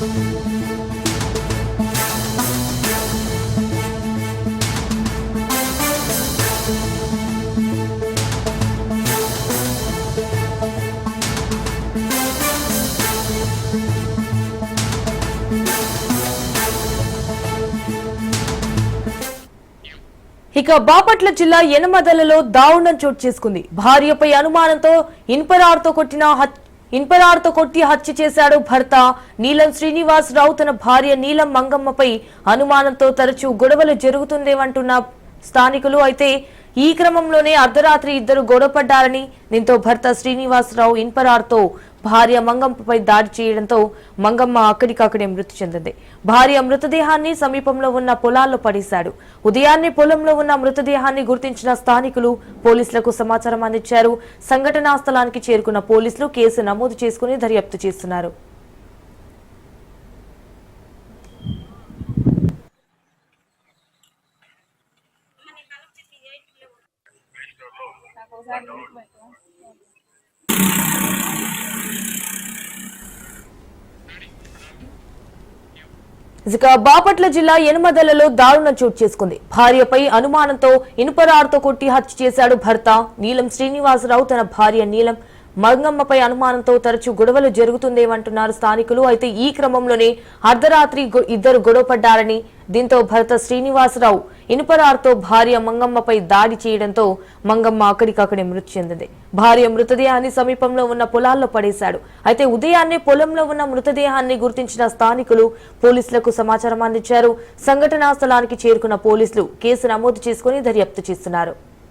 ఇక బాపట్ల జిల్లా యనమదలలో దారుణం చోటు చేసుకుంది. భార్యపై అనుమానంతో ఇన్పరార్తో కొట్టి హత్య చేశాడు భర్త. నీలం శ్రీనివాసరావు తన భార్య నీలం మంగమ్మపై అనుమానంతో తరచూ గొడవలు జరుగుతుందేమంటున్న స్థానికులు. అయితే ఈ క్రమంలోనే అర్ధరాత్రి ఇద్దరు గొడవపడ్డారని, దీంతో భర్త శ్రీనివాసరావు ఇన్పరార్తో భార్య మంగమ్మపై దాడి చేయడంతో మంగమ్మ అక్కడికక్కడే మృతి చెందింది. భార్య మృతదేహాన్ని సమీపంలో ఉన్న పొలాల్లో పడేశాడు. ఉదయాన్నే పొలంలో ఉన్న మృతదేహాన్ని గుర్తించిన స్థానికులు పోలీసులకు సమాచారం అందించారు. సంఘటనా స్థలానికి చేరుకున్న పోలీసులు కేసు నమోదు చేసుకుని దర్యాప్తు చేస్తున్నారు. ఇక బాపట్ల జిల్లా యనమదలలో దారుణం చోటు చేసుకుంది. భార్యపై అనుమానంతో ఇనుపరాడుతో కొట్టి హత్య చేశాడు భర్త. నీలం శ్రీనివాసరావు తన భార్య నీలం మంగమ్మపై అనుమానంతో తరచూ గొడవలు జరుగుతుందేమంటున్నారు స్థానికులు. అయితే ఈ క్రమంలోనే అర్ధరాత్రి ఇద్దరు గొడవపడ్డారని, దీంతో భర్త శ్రీనివాసరావు ఇనుపరాడుతో భార్య మంగమ్మపై దాడి చేయడంతో మంగమ్మ అక్కడికక్కడే మృతి చెందింది. భార్య మృతదేహాన్ని సమీపంలో ఉన్న పొలాల్లో పడేశాడు. అయితే ఉదయాన్నే పొలంలో ఉన్న మృతదేహాన్ని గుర్తించిన స్థానికులు పోలీసులకు సమాచారం అందించారు. సంఘటనా స్థలానికి చేరుకున్న పోలీసులు కేసు నమోదు చేసుకుని దర్యాప్తు చేస్తున్నారు.